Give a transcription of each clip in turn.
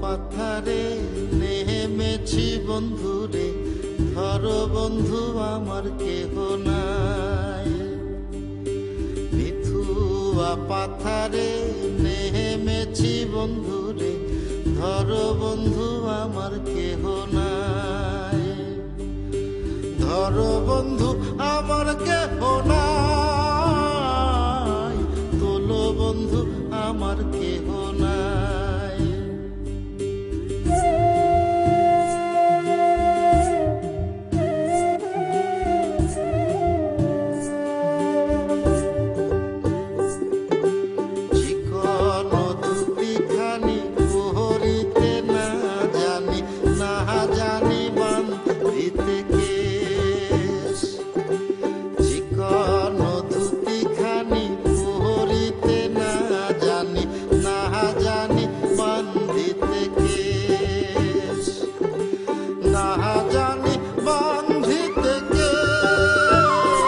পাথারে নেমেছি বন্ধুরে, ধরো বন্ধু আমার কেহ নাই। মিথুয়া পাথারে নেমেছি বন্ধুরে, ধরো বন্ধু আমার কেহ নাই। ধরো বন্ধু আমার কেহ নাই, তোলো বন্ধু আমার কেহ নাই। চিকন দুটিখানি পহরিতে না জানি, না জানি বান্ধিতে কেশ। চিকন দুটিখানি পহরিতে না জানি, না জানি বান্ধিতে কেশ। না জানি বান্ধিতে কেশ,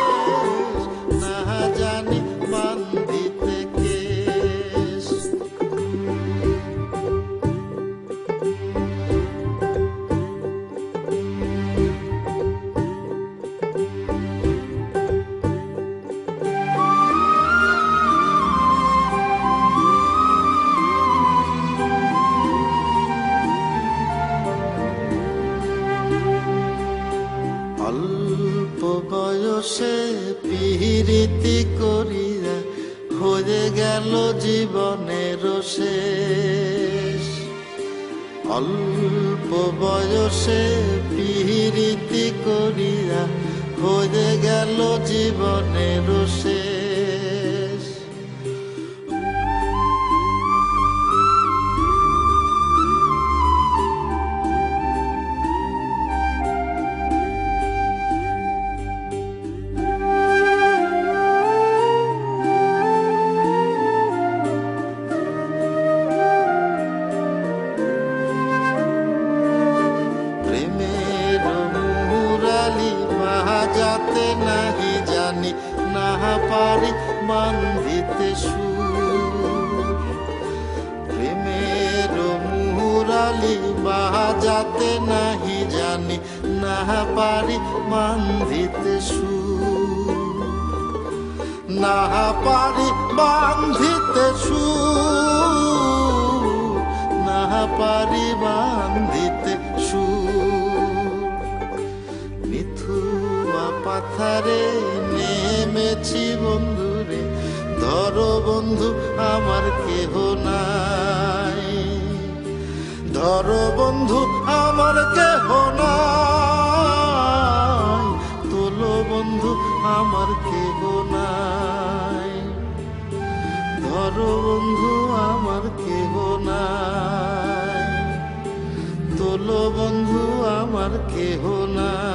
না জানি বান্ধিতে কেশ। অল্প বয়সে পিরিতি করিয়া হয়ে গেল জীবনের শেষ। অল্প বয়সে পিরিতি করিয়া হয়ে গেল জীবনের শেষ। প্রেমের মুরালি বাজাতে নাহি জানি, না পারি বান্ধিতে সুর। প্রেমের মুরালি বাজাতে নাহি জানি, না পারি বান্ধিতে সুর। না পারি বান্ধিতে সুর, না পারি বান্ধিতে সুর। মিথুয়া পাথারে নেমেছি বন্ধুরে, ধরো বন্ধু আমার কেহ নাই। ধরো বন্ধু আমার কেহ নাই, তোলো বন্ধু আমার কেহ নাই। ধরো বন্ধু আমার কেহ নাই, তোলো বন্ধু আমার কেহ নাই।